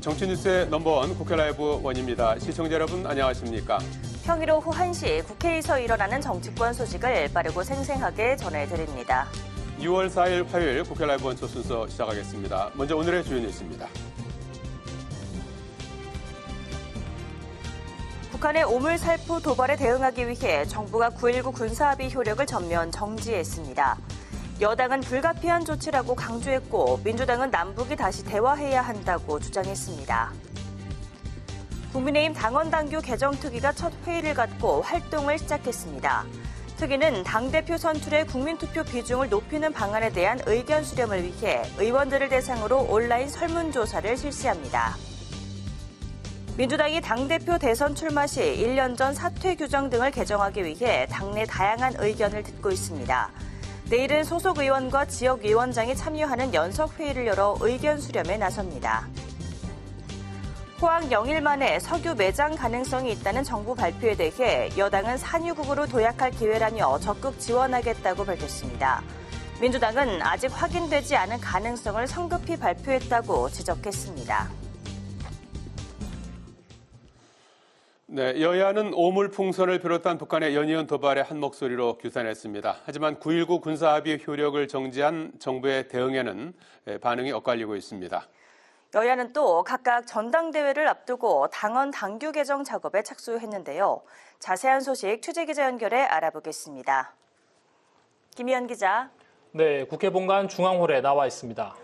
정치뉴스의 넘버원 국회 라이브 원입니다. 시청자 여러분 안녕하십니까? 평일 오후 1시 국회에서 일어나는 정치권 소식을 빠르고 생생하게 전해드립니다. 6월 4일 화요일 국회 라이브 원초 순서 시작하겠습니다. 먼저 오늘의 주요 뉴스입니다. 북한의 오물살포 도발에 대응하기 위해 정부가 9.19 군사합의 효력을 전면 정지했습니다. 여당은 불가피한 조치라고 강조했고 민주당은 남북이 다시 대화해야 한다고 주장했습니다. 국민의힘 당원당규 개정특위가 첫 회의를 갖고 활동을 시작했습니다. 특위는 당대표 선출의 국민투표 비중을 높이는 방안에 대한 의견 수렴을 위해 의원들을 대상으로 온라인 설문조사를 실시합니다. 민주당이 당대표 대선 출마 시 1년 전 사퇴 규정 등을 개정하기 위해 당내 다양한 의견을 듣고 있습니다. 내일은 소속 의원과 지역위원장이 참여하는 연석회의를 열어 의견 수렴에 나섭니다. 포항 영일 만에 석유 매장 가능성이 있다는 정부 발표에 대해 여당은 산유국으로 도약할 기회라며 적극 지원하겠다고 밝혔습니다. 민주당은 아직 확인되지 않은 가능성을 성급히 발표했다고 지적했습니다. 네, 여야는 오물풍선을 비롯한 북한의 연이은 도발에 한 목소리로 규탄했습니다. 하지만 9.19 군사합의 효력을 정지한 정부의 대응에는 반응이 엇갈리고 있습니다. 여야는 또 각각 전당대회를 앞두고 당원 당규 개정 작업에 착수했는데요. 자세한 소식 취재기자 연결해 알아보겠습니다. 김희연 기자. 네, 국회 본관 중앙홀에 나와 있습니다.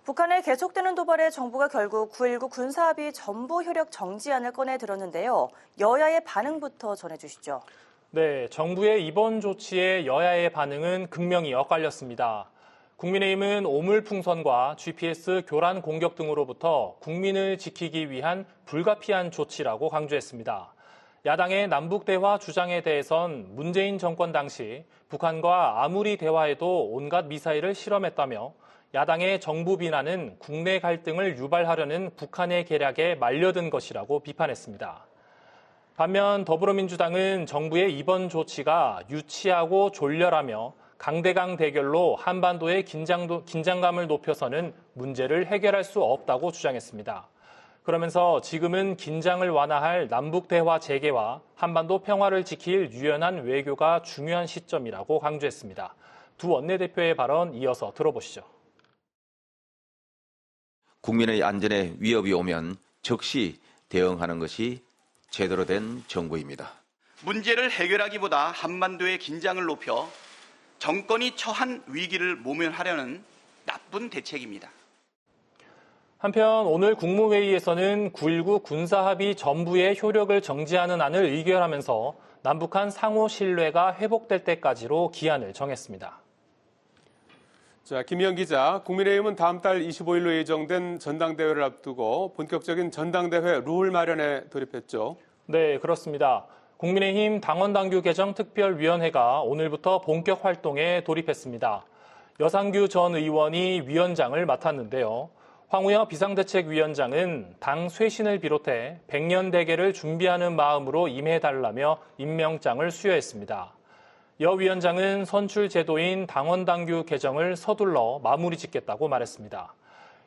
북한의 계속되는 도발에 정부가 결국 9.19 군사합의 전부 효력 정지안을 꺼내 들었는데요. 여야의 반응부터 전해주시죠. 네, 정부의 이번 조치에 여야의 반응은 극명히 엇갈렸습니다. 국민의힘은 오물풍선과 GPS 교란 공격 등으로부터 국민을 지키기 위한 불가피한 조치라고 강조했습니다. 야당의 남북대화 주장에 대해선 문재인 정권 당시 북한과 아무리 대화해도 온갖 미사일을 실험했다며 야당의 정부 비난은 국내 갈등을 유발하려는 북한의 계략에 말려든 것이라고 비판했습니다. 반면 더불어민주당은 정부의 이번 조치가 유치하고 졸렬하며 강대강 대결로 한반도의 긴장감을 높여서는 문제를 해결할 수 없다고 주장했습니다. 그러면서 지금은 긴장을 완화할 남북 대화 재개와 한반도 평화를 지킬 유연한 외교가 중요한 시점이라고 강조했습니다. 두 원내대표의 발언 이어서 들어보시죠. 국민의 안전에 위협이 오면 즉시 대응하는 것이 제대로 된 정부입니다. 문제를 해결하기보다 한반도의 긴장을 높여 정권이 처한 위기를 모면하려는 나쁜 대책입니다. 한편 오늘 국무회의에서는 9.19 군사합의 전부의 효력을 정지하는 안을 의결하면서 남북한 상호 신뢰가 회복될 때까지로 기한을 정했습니다. 자, 김희연 기자, 국민의힘은 다음 달 25일로 예정된 전당대회를 앞두고 본격적인 전당대회 룰 마련에 돌입했죠. 네, 그렇습니다. 국민의힘 당원당규 개정 특별위원회가 오늘부터 본격 활동에 돌입했습니다. 여상규 전 의원이 위원장을 맡았는데요. 황우여 비상대책위원장은 당 쇄신을 비롯해 100년 대계를 준비하는 마음으로 임해달라며 임명장을 수여했습니다. 여 위원장은 선출 제도인 당원당규 개정을 서둘러 마무리 짓겠다고 말했습니다.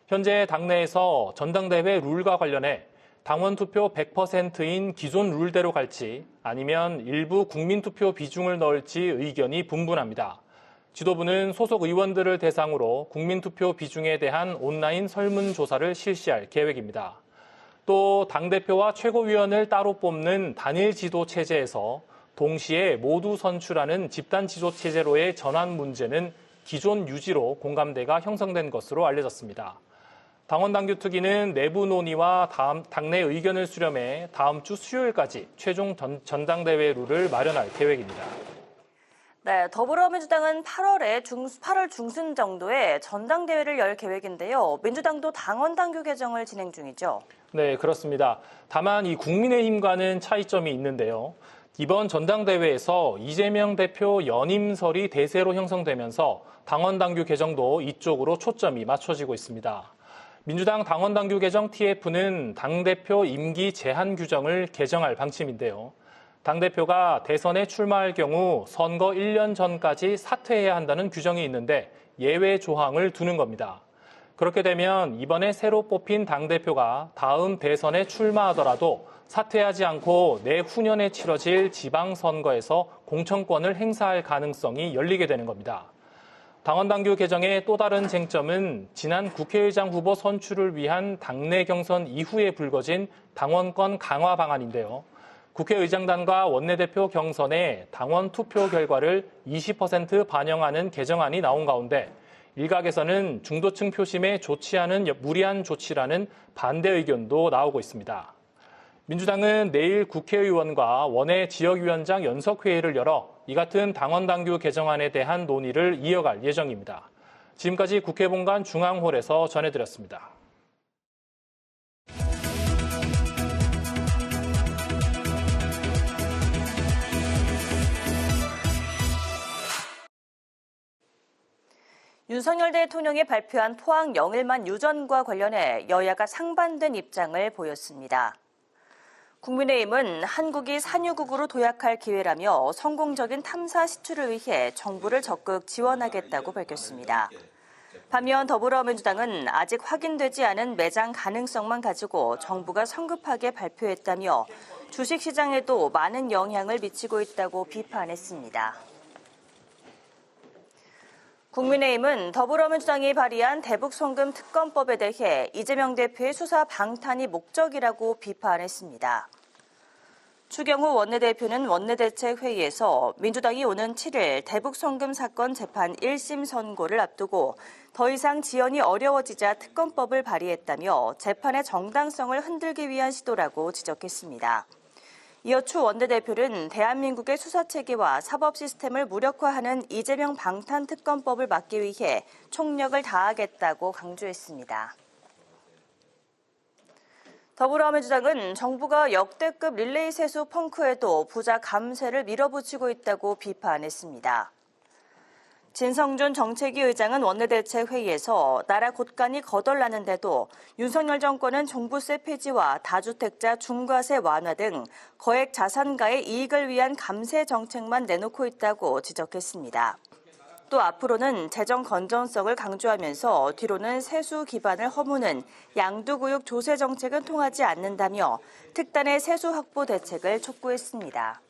현재 당내에서 전당대회 룰과 관련해 당원 투표 100%인 기존 룰대로 갈지 아니면 일부 국민투표 비중을 넣을지 의견이 분분합니다. 지도부는 소속 의원들을 대상으로 국민투표 비중에 대한 온라인 설문조사를 실시할 계획입니다. 또 당대표와 최고위원을 따로 뽑는 단일 지도 체제에서 동시에 모두 선출하는 집단 지도 체제로의 전환 문제는 기존 유지로 공감대가 형성된 것으로 알려졌습니다. 당원당규 특위는 내부 논의와 당내 의견을 수렴해 다음 주 수요일까지 최종 전당대회 룰을 마련할 계획입니다. 네, 더불어민주당은 8월 중순 정도에 전당대회를 열 계획인데요. 민주당도 당원당규 개정을 진행 중이죠. 네, 그렇습니다. 다만 이 국민의힘과는 차이점이 있는데요. 이번 전당대회에서 이재명 대표 연임설이 대세로 형성되면서 당원당규 개정도 이쪽으로 초점이 맞춰지고 있습니다. 민주당 당원당규 개정 TF는 당대표 임기 제한 규정을 개정할 방침인데요. 당대표가 대선에 출마할 경우 선거 1년 전까지 사퇴해야 한다는 규정이 있는데 예외 조항을 두는 겁니다. 그렇게 되면 이번에 새로 뽑힌 당대표가 다음 대선에 출마하더라도 사퇴하지 않고 내후년에 치러질 지방선거에서 공천권을 행사할 가능성이 열리게 되는 겁니다. 당원당규 개정의 또 다른 쟁점은 지난 국회의장 후보 선출을 위한 당내 경선 이후에 불거진 당원권 강화 방안인데요. 국회의장단과 원내대표 경선에 당원 투표 결과를 20% 반영하는 개정안이 나온 가운데 일각에서는 중도층 표심에 좋지 않은 무리한 조치라는 반대 의견도 나오고 있습니다. 민주당은 내일 국회의원과 원외 지역위원장 연석회의를 열어 이 같은 당원당규 개정안에 대한 논의를 이어갈 예정입니다. 지금까지 국회 본관 중앙홀에서 전해드렸습니다. 윤석열 대통령이 발표한 포항 영일만 유전과 관련해 여야가 상반된 입장을 보였습니다. 국민의힘은 한국이 산유국으로 도약할 기회라며 성공적인 탐사 시추를 위해 정부를 적극 지원하겠다고 밝혔습니다. 반면 더불어민주당은 아직 확인되지 않은 매장 가능성만 가지고 정부가 성급하게 발표했다며 주식시장에도 많은 영향을 미치고 있다고 비판했습니다. 국민의힘은 더불어민주당이 발의한 대북송금 특검법에 대해 이재명 대표의 수사 방탄이 목적이라고 비판했습니다. 추경호 원내대표는 원내대책회의에서 민주당이 오는 7일 대북송금 사건 재판 1심 선고를 앞두고 더 이상 지연이 어려워지자 특검법을 발의했다며 재판의 정당성을 흔들기 위한 시도라고 지적했습니다. 이어 추 원내대표는 대한민국의 수사체계와 사법 시스템을 무력화하는 이재명 방탄특검법을 막기 위해 총력을 다하겠다고 강조했습니다. 더불어민주당은 정부가 역대급 릴레이 세수 펑크에도 부자 감세를 밀어붙이고 있다고 비판했습니다. 진성준 정책위 의장은 원내대책회의에서 나라 곳간이 거덜나는데도 윤석열 정권은 종부세 폐지와 다주택자 중과세 완화 등 거액 자산가의 이익을 위한 감세 정책만 내놓고 있다고 지적했습니다. 또 앞으로는 재정 건전성을 강조하면서 뒤로는 세수 기반을 허무는 양도구역 조세 정책은 통하지 않는다며 특단의 세수 확보 대책을 촉구했습니다.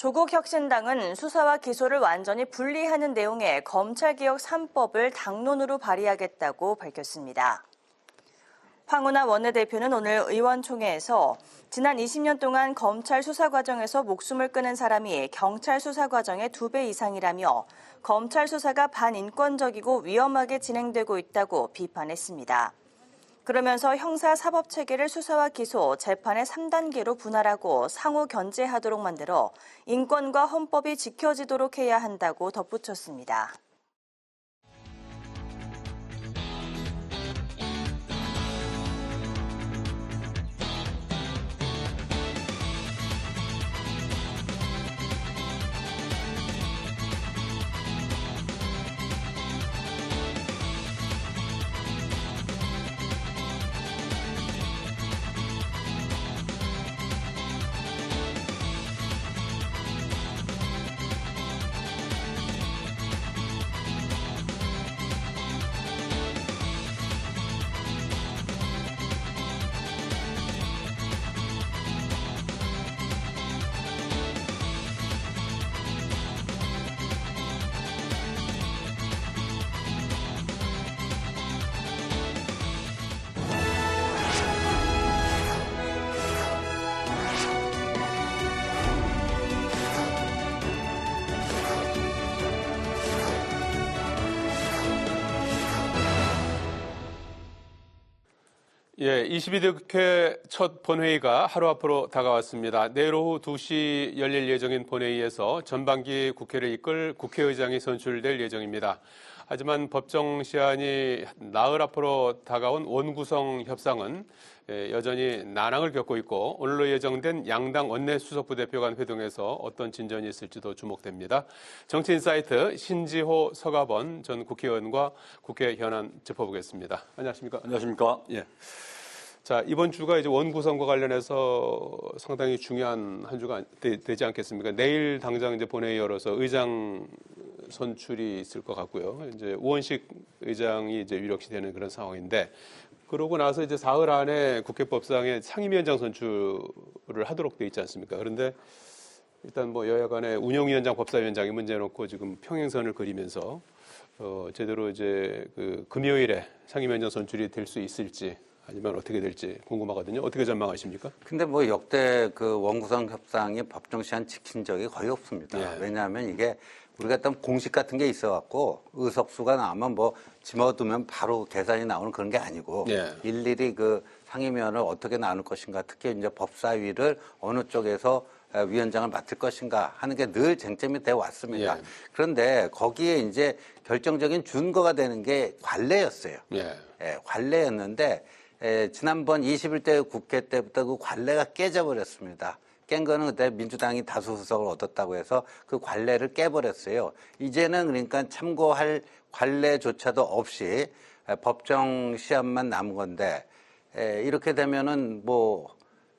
조국혁신당은 수사와 기소를 완전히 분리하는 내용의 검찰개혁 3법을 당론으로 발의하겠다고 밝혔습니다. 황운하 원내대표는 오늘 의원총회에서 지난 20년 동안 검찰 수사 과정에서 목숨을 끊은 사람이 경찰 수사 과정의 2배 이상이라며 검찰 수사가 반인권적이고 위험하게 진행되고 있다고 비판했습니다. 그러면서 형사사법체계를 수사와 기소, 재판의 3단계로 분할하고 상호 견제하도록 만들어 인권과 헌법이 지켜지도록 해야 한다고 덧붙였습니다. 예, 22대 국회 첫 본회의가 하루 앞으로 다가왔습니다. 내일 오후 2시 열릴 예정인 본회의에서 전반기 국회를 이끌 국회의장이 선출될 예정입니다. 하지만 법정 시한이 나흘 앞으로 다가온 원구성 협상은 여전히 난항을 겪고 있고 오늘로 예정된 양당 원내수석부 대표 간 회동에서 어떤 진전이 있을지도 주목됩니다. 정치인사이트 신지호 서가번 전 국회의원과 국회 현안 짚어보겠습니다. 안녕하십니까? 안녕하십니까? 예. 자, 이번 주가 이제 원구성과 관련해서 상당히 중요한 한 주가 되지 않겠습니까? 내일 당장 이제 본회의 열어서 의장 선출이 있을 것 같고요. 이제 우원식 의장이 이제 유력시 되는 그런 상황인데 그러고 나서 이제 사흘 안에 국회법상에 상임위원장 선출을 하도록 돼 있지 않습니까? 그런데 일단 뭐 여야 간에 운영위원장, 법사위원장이 문제 놓고 지금 평행선을 그리면서 제대로 이제 그 금요일에 상임위원장 선출이 될 수 있을지 아니면 어떻게 될지 궁금하거든요. 어떻게 전망하십니까? 근데 뭐 역대 그 원구성 협상이 법정 시한 지킨 적이 거의 없습니다. 예. 왜냐하면 이게 우리가 어떤 공식 같은 게 있어갖고 의석수가 나오면 뭐 집어두면 바로 계산이 나오는 그런 게 아니고 예. 일일이 그 상임위원을 어떻게 나눌 것인가, 특히 이제 법사위를 어느 쪽에서 위원장을 맡을 것인가 하는 게 늘 쟁점이 돼 왔습니다. 예. 그런데 거기에 이제 결정적인 준거가 되는 게 관례였어요. 예. 예, 관례였는데 지난번 21대 국회 때부터 그 관례가 깨져버렸습니다. 깬 거는 그때 민주당이 다수 의석을 얻었다고 해서 그 관례를 깨버렸어요. 이제는 그러니까 참고할 관례조차도 없이 법정 시한만 남은 건데 이렇게 되면은 뭐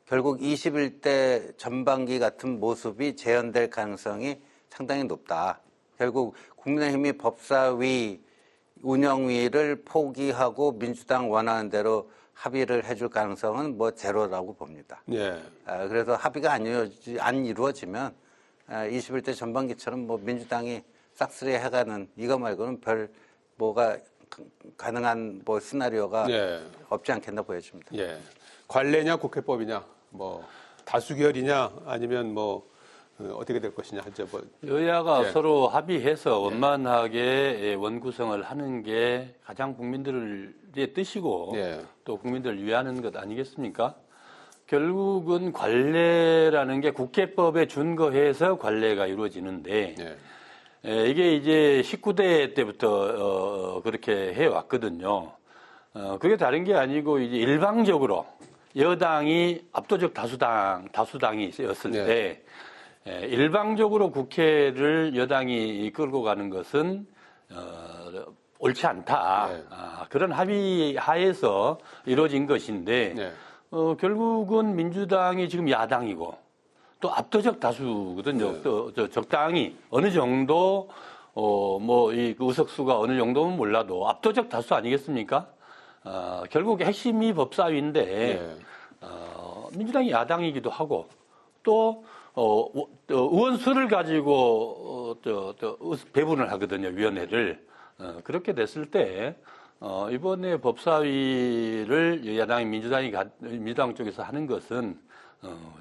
결국 21대 전반기 같은 모습이 재현될 가능성이 상당히 높다. 결국 국민의힘이 법사위 운영위를 포기하고 민주당 원하는 대로 합의를 해줄 가능성은 뭐 제로라고 봅니다. 예. 그래서 합의가 안 이루어지면 21대 전반기처럼 뭐 민주당이 싹쓸이 해가는 이거 말고는 별 뭐가 가능한 뭐 시나리오가 예. 없지 않겠나 보여집니다. 예. 관례냐 국회법이냐 뭐 다수결이냐 아니면 뭐 어떻게 될 것이냐 하죠. 뭐. 여야가 예. 서로 합의해서 원만하게 원구성을 하는 게 가장 국민들의 뜻이고 예. 또 국민들을 위하는 것 아니겠습니까? 결국은 관례라는 게 국회법에 준거해서 관례가 이루어지는데 예. 이게 이제 19대 때부터 그렇게 해왔거든요. 그게 다른 게 아니고 이제 일방적으로 여당이 압도적 다수당이었을 네. 때 일방적으로 국회를 여당이 끌고 가는 것은 옳지 않다. 네. 그런 합의 하에서 이루어진 것인데 네. 결국은 민주당이 지금 야당이고 또 압도적 다수거든요. 네. 또 적당히 어느 정도 뭐 이 의석수가 어느 정도는 몰라도 압도적 다수 아니겠습니까? 결국 핵심이 법사위인데 네. 민주당이 야당이기도 하고 또 의원수를 가지고 배분을 하거든요. 위원회를 그렇게 됐을 때 이번에 법사위를 야당이 민주당 쪽에서 하는 것은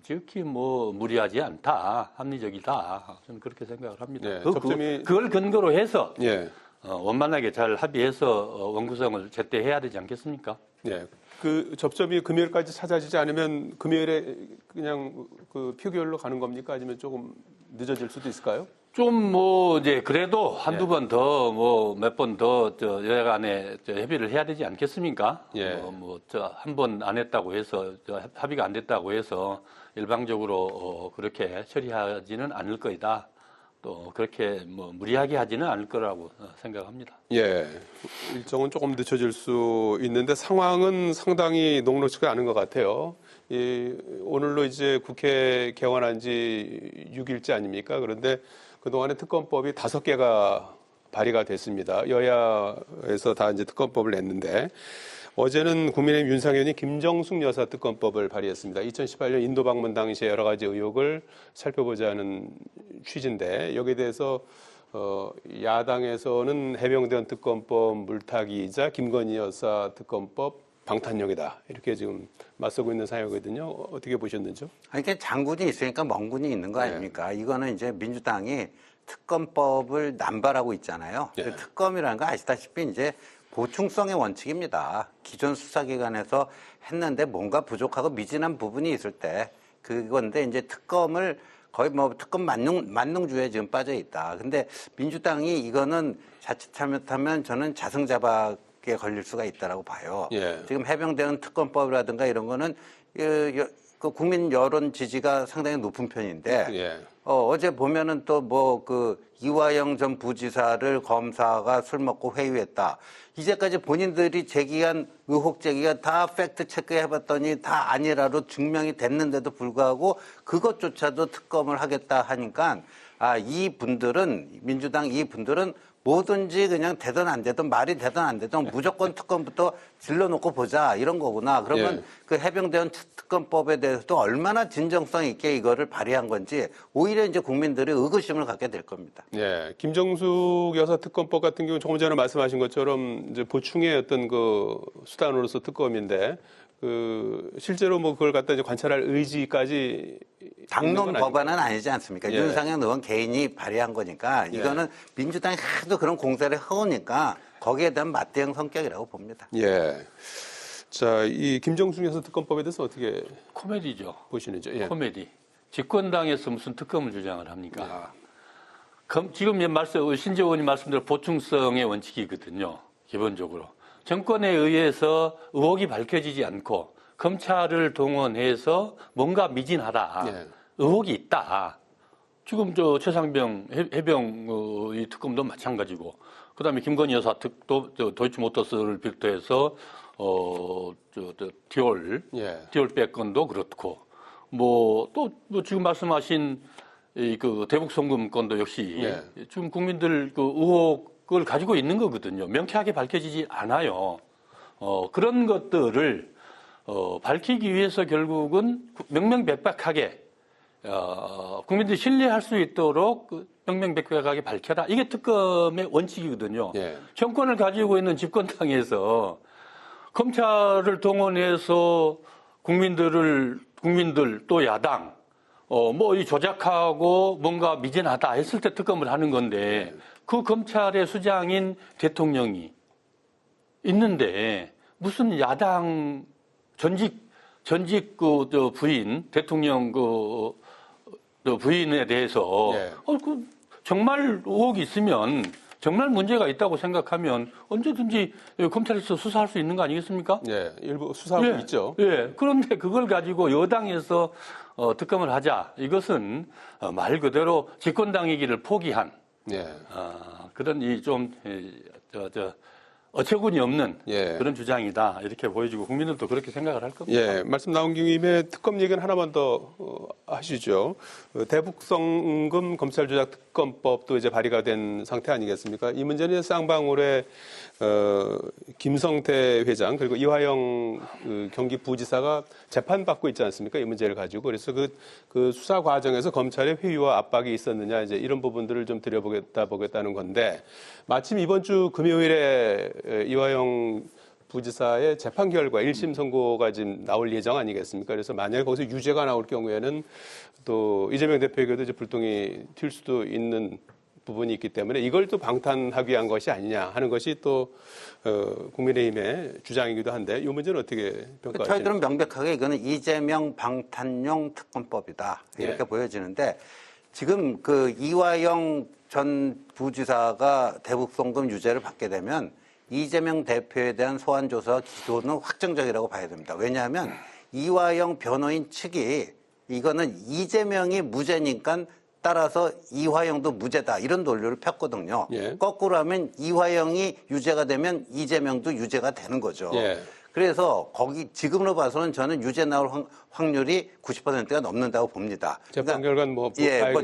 지극히 뭐 무리하지 않다, 합리적이다. 저는 그렇게 생각을 합니다. 네, 접점이- 그걸 근거로 해서 예. 원만하게 잘 합의해서 원구성을 제때 해야 되지 않겠습니까? 예. 그 접점이 금요일까지 찾아지지 않으면 금요일에 그냥 그 표결로 가는 겁니까? 아니면 조금 늦어질 수도 있을까요? 좀 뭐 이제 그래도 한두 번 더 뭐 몇 번 더 여야 간에 협의를 해야 되지 않겠습니까? 예. 뭐 한 번 안 했다고 해서 합의가 안 됐다고 해서 일방적으로 그렇게 처리하지는 않을 거이다. 또 그렇게 뭐 무리하게 하지는 않을 거라고 생각합니다. 예. 일정은 조금 늦춰질 수 있는데 상황은 상당히 녹록지가 않은 것 같아요. 오늘로 이제 국회 개원한 지 6일째 아닙니까? 그런데 그동안에 특검법이 5개가 발의가 됐습니다. 여야에서 다 이제 특검법을 냈는데 어제는 국민의힘 윤상현이 김정숙 여사 특검법을 발의했습니다. 2018년 인도 방문 당시에 여러 가지 의혹을 살펴보자는 취지인데 여기에 대해서 야당에서는 해명된 특검법 물타기이자 김건희 여사 특검법 방탄용이다. 이렇게 지금 맞서고 있는 상황이거든요. 어떻게 보셨는지요? 아니, 그러니까 장군이 있으니까 멍군이 있는 거 아닙니까? 이거는 이제 민주당이 특검법을 남발하고 있잖아요. 네. 특검이라는 거 아시다시피 이제 보충성의 원칙입니다. 기존 수사기관에서 했는데 뭔가 부족하고 미진한 부분이 있을 때 그건데 이제 특검을 거의 뭐 특검 만능주의에 지금 빠져 있다. 근데 민주당이 이거는 자칫 잘못하면 저는 자승자박에 걸릴 수가 있다라고 봐요. 예. 지금 해병대는 특검법이라든가 이런 거는 그 국민 여론 지지가 상당히 높은 편인데 예. 어제 보면은 또 뭐 그 이화영 전 부지사를 검사가 술 먹고 회유했다. 이제까지 본인들이 제기한 의혹 제기가 다 팩트 체크해봤더니 다 아니라로 증명이 됐는데도 불구하고 그것조차도 특검을 하겠다 하니까 이 분들은, 민주당 이 분들은 뭐든지 그냥 되든 안 되든 말이 되든 안 되든 무조건 특검부터 질러놓고 보자 이런 거구나. 그러면 예. 그 해병대원 특검법에 대해서도 얼마나 진정성 있게 이거를 발의한 건지 오히려 이제 국민들이 의구심을 갖게 될 겁니다. 예, 김정숙 여사 특검법 같은 경우는 조금 전에 말씀하신 것처럼 이제 보충의 어떤 그 수단으로서 특검인데 실제로 뭐 그걸 갖다 이제 관찰할 의지까지 당론 법안은 아니지 않습니까? 예. 윤상현 의원 개인이 발의한 거니까 이거는 민주당이 하도 그런 공세를 해오니까 거기에 대한 맞대응 성격이라고 봅니다. 예. 자, 이 김정숙 여사 특검법에 대해서 어떻게 코미디죠. 보시는지. 예. 코미디. 집권당에서 무슨 특검을 주장을 합니까? 아. 지금 신재 의원이 말씀대로 보충성의 원칙이거든요. 기본적으로. 정권에 의해서 의혹이 밝혀지지 않고 검찰을 동원해서 뭔가 미진하다. 예. 의혹이 있다. 지금 최상병 해병 이 특검도 마찬가지고, 그다음에 김건희 여사 도이치모터스를 비롯해서 디올 건도 그렇고, 또 지금 말씀하신 그 대북 송금 건도 역시 지금 국민들 그 의혹을 가지고 있는 거거든요. 명쾌하게 밝혀지지 않아요. 그런 것들을 밝히기 위해서 결국은 명명백백하게 국민들이 신뢰할 수 있도록 명명백백하게 밝혀라. 이게 특검의 원칙이거든요. 예. 정권을 가지고 있는 집권당에서 검찰을 동원해서 국민들 또 야당 이 조작하고 뭔가 미진하다 했을 때 특검을 하는 건데 그 검찰의 수장인 대통령이 있는데 무슨 야당 전직 부인 대통령 부인에 대해서 정말 의혹이 있으면 정말 문제가 있다고 생각하면 언제든지 검찰에서 수사할 수 있는 거 아니겠습니까? 예, 일부 수사하고 있죠. 예. 그런데 그걸 가지고 여당에서 특검을 하자. 이것은 말 그대로 집권당이기를 포기한 그런 어처구니 없는 그런 주장이다. 이렇게 보여지고 국민들도 그렇게 생각을 할 겁니다. 예, 말씀 나온 김에 특검 얘기는 하나만 더 하시죠. 대북송금 검찰 조작 특검법도 이제 발의가 된 상태 아니겠습니까? 이 문제는 쌍방울의 김성태 회장 그리고 이화영 경기부지사가 재판받고 있지 않습니까? 이 문제를 가지고. 그래서 그 수사 과정에서 검찰의 회유와 압박이 있었느냐 이제 이런 부분들을 좀 들여보겠다는 건데 마침 이번 주 금요일에 이화영 부지사의 재판 결과 1심 선고가 지금 나올 예정 아니겠습니까? 그래서 만약에 거기서 유죄가 나올 경우에는 또 이재명 대표에게도 이제 불똥이 튈 수도 있는 부분이 있기 때문에 이걸 또 방탄하기 위한 것이 아니냐 하는 것이 또 국민의힘의 주장이기도 한데 이 문제는 어떻게 평가하십니까? 저희들은 명백하게 이거는 이재명 방탄용 특검법이다 이렇게 보여지는데 지금 그 이화영 전 부지사가 대북송금 유죄를 받게 되면 이재명 대표에 대한 소환조사와 기소는 확정적이라고 봐야 됩니다. 왜냐하면 이화영 변호인 측이 이거는 이재명이 무죄니까 따라서 이화영도 무죄다 이런 논리를 폈거든요. 거꾸로 하면 이화영이 유죄가 되면 이재명도 유죄가 되는 거죠. 그래서 지금으로 봐서는 저는 유죄 나올 확률이 90%가 넘는다고 봅니다. 재판 결과는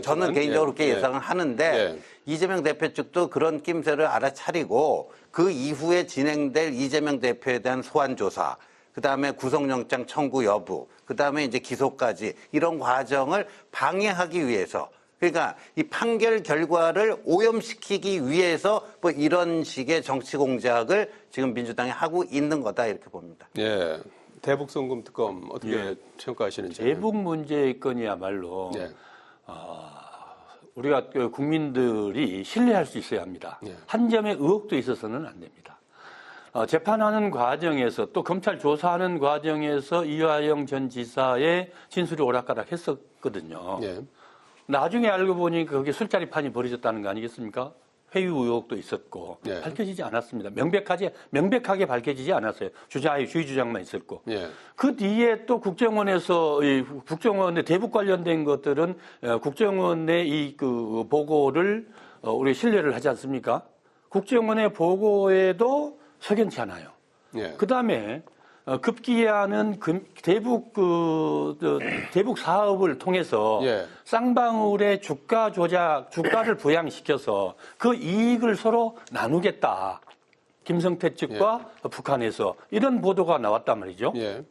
저는 개인적으로 그렇게 예상을 하는데 이재명 대표 측도 그런 낌새를 알아차리고 그 이후에 진행될 이재명 대표에 대한 소환 조사, 그다음에 구속영장 청구 여부, 그다음에 이제 기소까지 이런 과정을 방해하기 위해서 그러니까 이 판결 결과를 오염시키기 위해서 뭐 이런 식의 정치 공작을 지금 민주당이 하고 있는 거다 이렇게 봅니다. 예. 대북송금 특검 어떻게 평가하시는지. 대북 문제의 건이야말로 우리가 국민들이 신뢰할 수 있어야 합니다. 한 점의 의혹도 있어서는 안 됩니다. 재판하는 과정에서 또 검찰 조사하는 과정에서 이화영 전 지사의 진술이 오락가락 했었거든요. 나중에 알고 보니 거기에 술자리판이 벌어졌다는 거 아니겠습니까? 회유 의혹도 있었고 밝혀지지 않았습니다. 명백하게 밝혀지지 않았어요. 주의 주장만 있었고. 그 뒤에 또 국정원의 대북 관련된 것들은 국정원의 그 보고를 우리 신뢰를 하지 않습니까? 국정원의 보고에도 석연치 않아요. 그다음에 급기야는 대북 대북 사업을 통해서 예. 쌍방울의 주가 조작, 주가를 부양시켜서 그 이익을 서로 나누겠다. 김성태 측과 북한에서 이런 보도가 나왔단 말이죠. 예.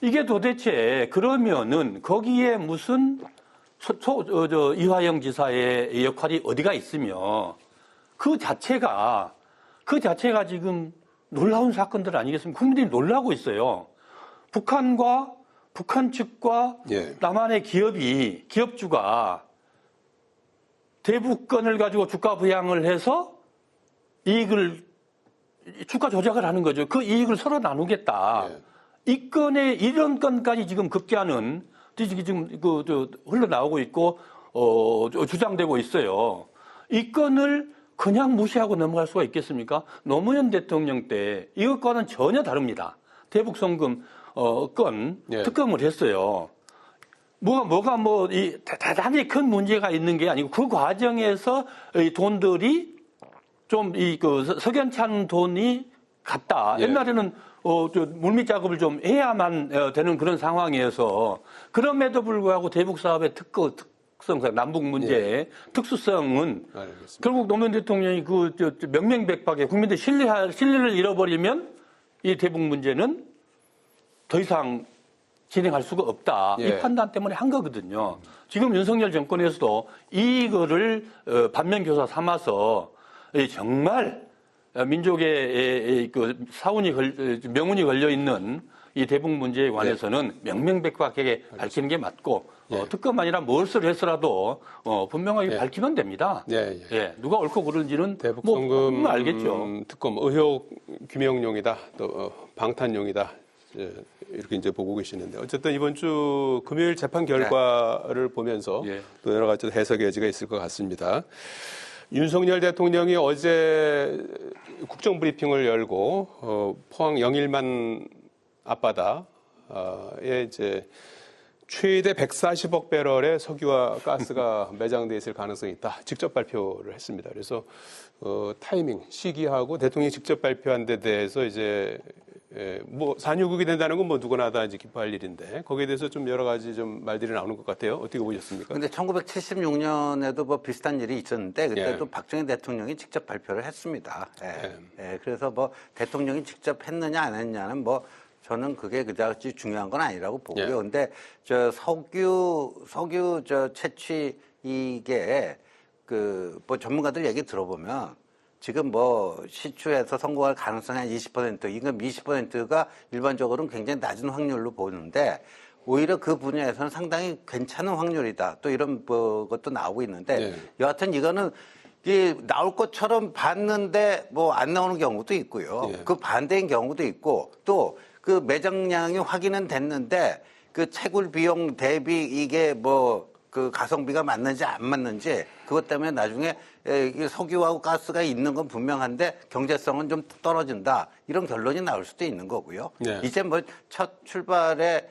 이게 도대체 그러면은 거기에 무슨 이화영 지사의 역할이 어디가 있으며 그 자체가 지금 놀라운 사건들 아니겠습니까? 국민들이 놀라고 있어요. 북한 측과 예. 남한의 기업주가 대북건을 가지고 주가 부양을 해서 주가 조작을 하는 거죠. 그 이익을 서로 나누겠다. 예. 이런 건까지 지금 급기야는 지금 흘러나오고 있고, 주장되고 있어요. 이 건을 그냥 무시하고 넘어갈 수가 있겠습니까? 노무현 대통령 때 이것과는 전혀 다릅니다. 대북 송금 건 예. 특검을 했어요. 대단히 큰 문제가 있는 게 아니고 그 과정에서 이 돈들이 좀 석연찮은 돈이 갔다. 예. 옛날에는 물밑 작업을 좀 해야만 되는 그런 상황이어서 그럼에도 불구하고 대북 사업의 특성상 남북 문제의 특수성은 알겠습니다. 결국 노무현 대통령이 명명백백하게 국민들 신뢰를 잃어버리면 이 대북 문제는 더 이상 진행할 수가 없다. 예. 이 판단 때문에 한 거거든요. 지금 윤석열 정권에서도 이거를 반면교사 삼아서 정말 민족의 명운이 걸려 있는 이 대북 문제에 관해서는 명명백백하게 밝히는 게 맞고 특검 아니라 무엇을 해서라도 분명하게 밝히면 됩니다. 예, 예. 예, 누가 옳고 그른지는 대북 송금 알겠죠. 특검 의혹 규명용이다, 또 방탄용이다. 이렇게 이제 보고 계시는데 어쨌든 이번 주 금요일 재판 결과를 보면서 예. 또 여러 가지 해석의 여지가 있을 것 같습니다. 윤석열 대통령이 어제 국정 브리핑을 열고 포항 영일만 앞바다에 이제 최대 140억 배럴의 석유와 가스가 매장돼 있을 가능성이 있다. 직접 발표를 했습니다. 그래서 타이밍, 시기하고 대통령이 직접 발표한 데 대해서 이제 산유국이 된다는 건 누구나 다 이제 기뻐할 일인데 거기에 대해서 좀 여러 가지 좀 말들이 나오는 것 같아요. 어떻게 보셨습니까? 근데 1976년에도 비슷한 일이 있었는데 그때도 예. 박정희 대통령이 직접 발표를 했습니다. 예, 그래서 대통령이 직접 했느냐 안 했느냐는 저는 그게 그다지 중요한 건 아니라고 보고요. 예. 근데 석유 채취 이게 전문가들 얘기 들어보면 지금 시추에서 성공할 가능성이 한 20%, 이건 20%가 일반적으로는 굉장히 낮은 확률로 보는데 오히려 그 분야에서는 상당히 괜찮은 확률이다. 또 이런 것도 나오고 있는데 네. 여하튼 이거는 나올 것처럼 봤는데 안 나오는 경우도 있고요. 네. 그 반대인 경우도 있고 또 그 매장량이 확인은 됐는데 그 채굴 비용 대비 이게 그 가성비가 맞는지 안 맞는지 그것 때문에 나중에 석유하고 가스가 있는 건 분명한데 경제성은 좀 떨어진다 이런 결론이 나올 수도 있는 거고요. 네. 이제 첫 출발에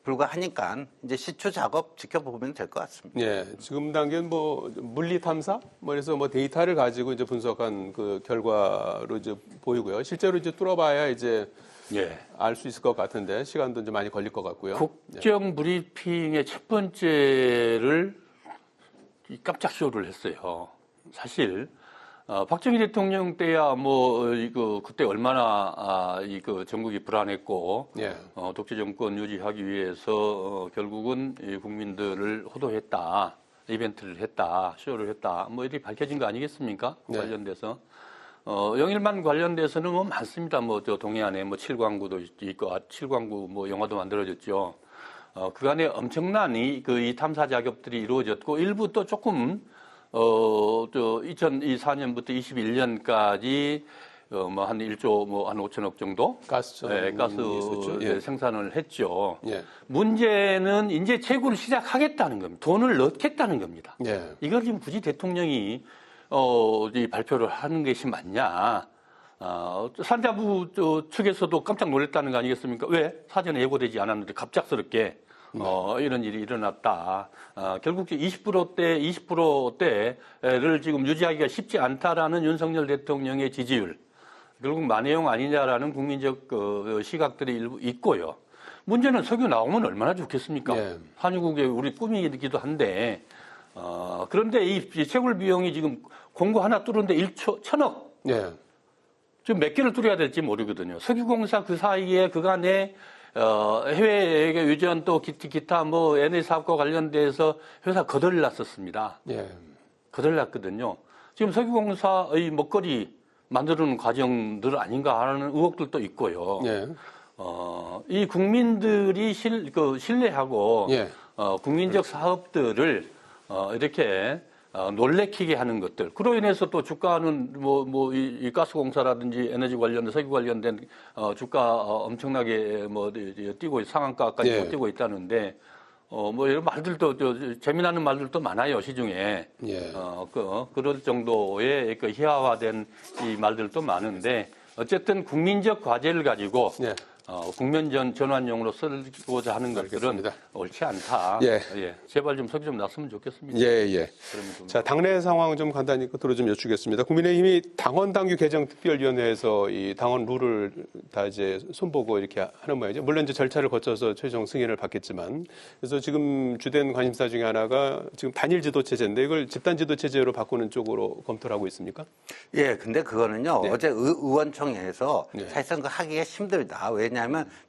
불과하니까 이제 시추 작업 지켜보면 될 것 같습니다. 예, 지금 단계는 물리 탐사, 그래서 데이터를 가지고 이제 분석한 그 결과로 이제 보이고요. 실제로 이제 뚫어봐야 이제 알 수 있을 것 같은데 시간도 좀 많이 걸릴 것 같고요. 국정 브리핑의 첫 번째를 깜짝 쇼를 했어요. 사실 박정희 대통령 때야 그때 얼마나 전국이 불안했고 예. 독재 정권 유지하기 위해서 결국은 이 국민들을 호도했다, 이벤트를 했다, 쇼를 했다, 이렇게 밝혀진 거 아니겠습니까? 네. 관련돼서. 영일만 관련돼서는 많습니다. 동해안에 칠광구도 있고, 칠광구 영화도 만들어졌죠. 그간에 엄청난 이 탐사 작업들이 이루어졌고, 일부 또 조금, 2024년부터 21년까지, 한 1조, 한 5천억 정도? 가스 가스 생산을 했죠. 예. 문제는 이제 채굴을 시작하겠다는 겁니다. 돈을 넣겠다는 겁니다. 예. 이걸 지금 굳이 대통령이 이 발표를 하는 것이 맞냐. 산자부 측에서도 깜짝 놀랐다는 거 아니겠습니까? 왜? 사전에 예고되지 않았는데 갑작스럽게 이런 일이 일어났다. 결국 20%대를 지금 유지하기가 쉽지 않다라는 윤석열 대통령의 지지율. 결국 만회용 아니냐라는 국민적 시각들이 일부 있고요. 문제는 석유 나오면 얼마나 좋겠습니까? 예. 한유국의 우리 꿈이기도 한데 그런데 이 채굴 비용이 지금 공고 하나 뚫는데 1,000억. 예. 지금 몇 개를 뚫어야 될지 모르거든요. 석유공사 그 사이에 그간에 해외 유전 또 기타 뭐 NA 사업과 관련돼서 회사 거덜 났었습니다. 예. 거덜 났거든요. 지금 석유공사의 먹거리 만드는 과정들 아닌가 하는 의혹들도 있고요. 예. 이 국민들이 신뢰하고 예. 국민적 사업들을 이렇게 놀래키게 하는 것들. 그로 인해서 또 주가는 이 가스공사라든지 에너지 관련된 석유 관련된 주가 엄청나게 뛰고 상한가까지 예. 뛰고 있다는데 이런 말들도 재미나는 말들도 많아요 시중에. 예. 그럴 정도의 그 희화화된 이 말들도 많은데 어쨌든 국민적 과제를 가지고. 예. 국면전 전환용으로 쓰고자 하는 것들은 알겠습니다. 옳지 않다. 예. 제발 좀 석유 좀 났으면 좋겠습니다. 예, 예. 그러면 좀 자, 당내 상황 좀 간단히 끝으로 좀 여쭙겠습니다. 국민의힘이 당원당규 개정 특별위원회에서 이 당원 룰을 다 이제 손보고 이렇게 하는 모양이죠. 물론 이제 절차를 거쳐서 최종 승인을 받겠지만, 그래서 지금 주된 관심사 중에 하나가 지금 단일 지도 체제인데 이걸 집단 지도 체제로 바꾸는 쪽으로 검토를 하고 있습니까? 예, 근데 그거는요, 네. 어제 의원총회에서 네. 사실상 그 하기가 힘들다. 왜냐하면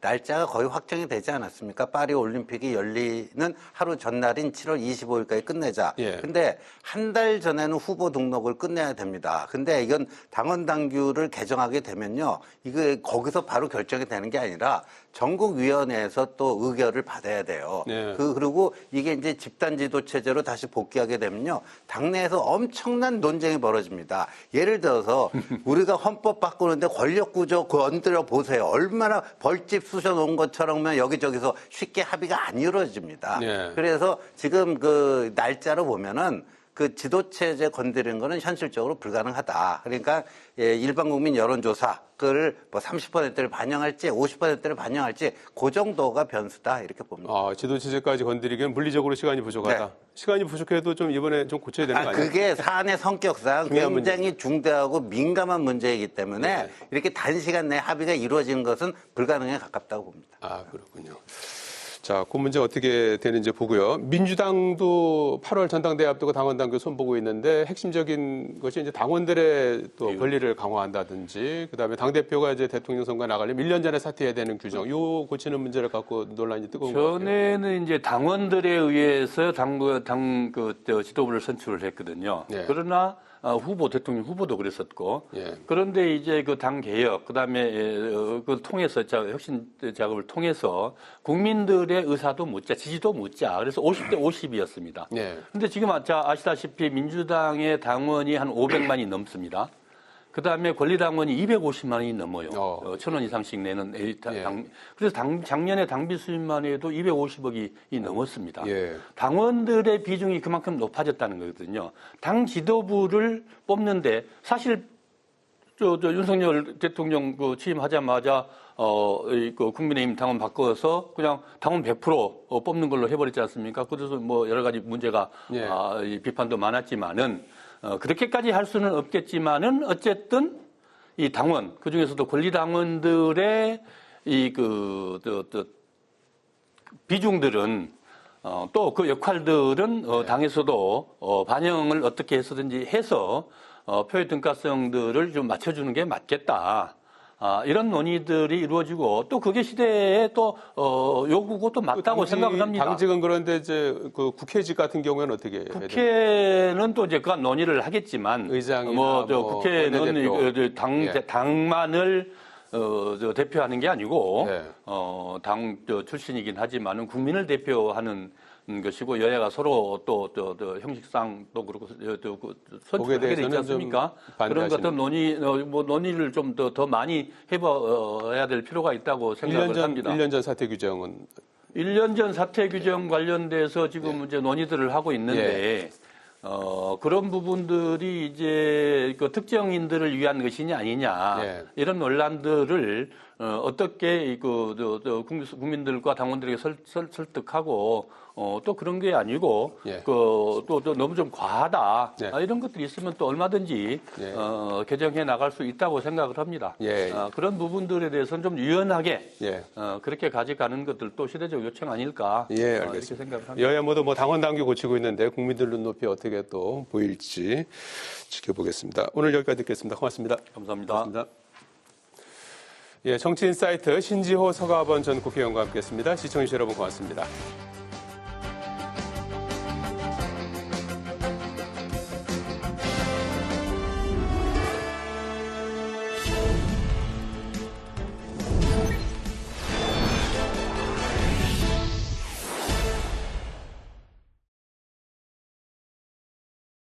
날짜가 거의 확정이 되지 않았습니까? 파리 올림픽이 열리는 하루 전날인 7월 25일까지 끝내자. 예. 근데 한 달 전에는 후보 등록을 끝내야 됩니다. 근데 이건 당원 당규를 개정하게 되면요, 이거 거기서 바로 결정이 되는 게 아니라 전국위원회에서 또 의결을 받아야 돼요. 네. 그리고 이게 이제 집단 지도 체제로 다시 복귀하게 되면요, 당내에서 엄청난 논쟁이 벌어집니다. 예를 들어서 우리가 헌법 바꾸는데 권력 구조 건드려 보세요. 얼마나 벌집 쑤셔 놓은 것처럼 여기저기서 쉽게 합의가 안 이루어집니다. 네. 그래서 지금 그 날짜로 보면은 그 지도체제 건드리는 거는 현실적으로 불가능하다. 그러니까 일반 국민 여론조사 그를 뭐 30%를 반영할지 50%를 반영할지 그 정도가 변수다 이렇게 봅니다. 아, 지도 체제까지 건드리기엔 물리적으로 시간이 부족하다. 네. 시간이 부족해도 좀 이번에 좀 고쳐야 되는 거 아니에요? 그게 사안의 성격상 중요한 굉장히 중대하고 민감한 문제이기 때문에 네. 이렇게 단시간 내에 합의가 이루어지는 것은 불가능에 가깝다고 봅니다. 아, 그렇군요. 자, 그 문제 어떻게 되는지 보고요. 민주당도 8월 전당대회 앞두고 당원당규 손보고 있는데 핵심적인 것이 이제 당원들의 또 권리를 강화한다든지 그다음에 당대표가 이제 대통령 선거에 나가려면 1년 전에 사퇴해야 되는 규정, 요 고치는 문제를 갖고 논란이 뜨거운 것 같아요. 전에는 이제 당원들에 의해서 지도부를 선출을 했거든요. 네. 그러나 대통령 후보도 그랬었고, 예. 그런데 이제 그 당 개혁, 그다음에 그걸 통해서 혁신 작업을 통해서 국민들의 의사도 묻자, 지지도 묻자. 그래서 50대 50이었습니다. 예. 근데 지금 아시다시피 민주당의 당원이 한 500만이 넘습니다. 그 다음에 권리당원이 250만원이 넘어요. 1,000원 이상씩 내는 그래서 작년에 당비 수입만 해도 250억이 넘었습니다. 예. 당원들의 비중이 그만큼 높아졌다는 거거든요. 당 지도부를 뽑는데 사실 윤석열 대통령 취임하자마자 국민의힘 당원 바꿔서 그냥 당원 100% 뽑는 걸로 해버렸지 않습니까? 그래서 뭐 여러 가지 문제가 예. 비판도 많았지만은 그렇게까지 할 수는 없겠지만은 어쨌든 이 당원 그 중에서도 권리 당원들의 비중들은 또 그 역할들은 당에서도 반영을 어떻게 해서든지 해서 표의 등가성들을 좀 맞춰주는 게 맞겠다. 이런 논의들이 이루어지고 또 그게 시대에 또 요구고 또 맞다고 생각을 합니다. 당직은 그런데 이제 그 국회직 같은 경우에는 어떻게 해야 됩니까? 국회는 또 이제 그간 논의를 하겠지만 의장이나 국회는 원내대표. 당만을 대표하는 게 아니고 네. 당 출신이긴 하지만은 국민을 대표하는 것이고 여야가 서로 또 형식상 또 그렇고 선출하게 되지 않습니까? 그런 것들 논의를 좀 더 많이 해봐야 될 필요가 있다고 생각을 합니다. 1년 전 사퇴 규정은 1년 전 사퇴 규정 관련돼서 지금 이제 논의들을 하고 있는데 그런 부분들이 이제 그 특정인들을 위한 것이냐 아니냐 이런 논란들을 어떻게 국민들과 당원들에게 설득하고 또 그런 게 아니고 예. 또 너무 좀 과하다 예. 이런 것들이 있으면 또 얼마든지 예. 개정해 나갈 수 있다고 생각을 합니다. 예. 그런 부분들에 대해서는 좀 유연하게 예. 그렇게 가져가는 것들도 시대적 요청 아닐까 예, 이렇게 알겠습니다. 생각을 합니다. 여야 모두 뭐 당원 당규 고치고 있는데 국민들 눈높이 어떻게 또 보일지 지켜보겠습니다. 오늘 여기까지 듣겠습니다. 고맙습니다. 감사합니다. 고맙습니다. 예, 정치인 사이트 신지호 서가번 전 국회의원과 함께했습니다. 시청해주신 여러분 고맙습니다.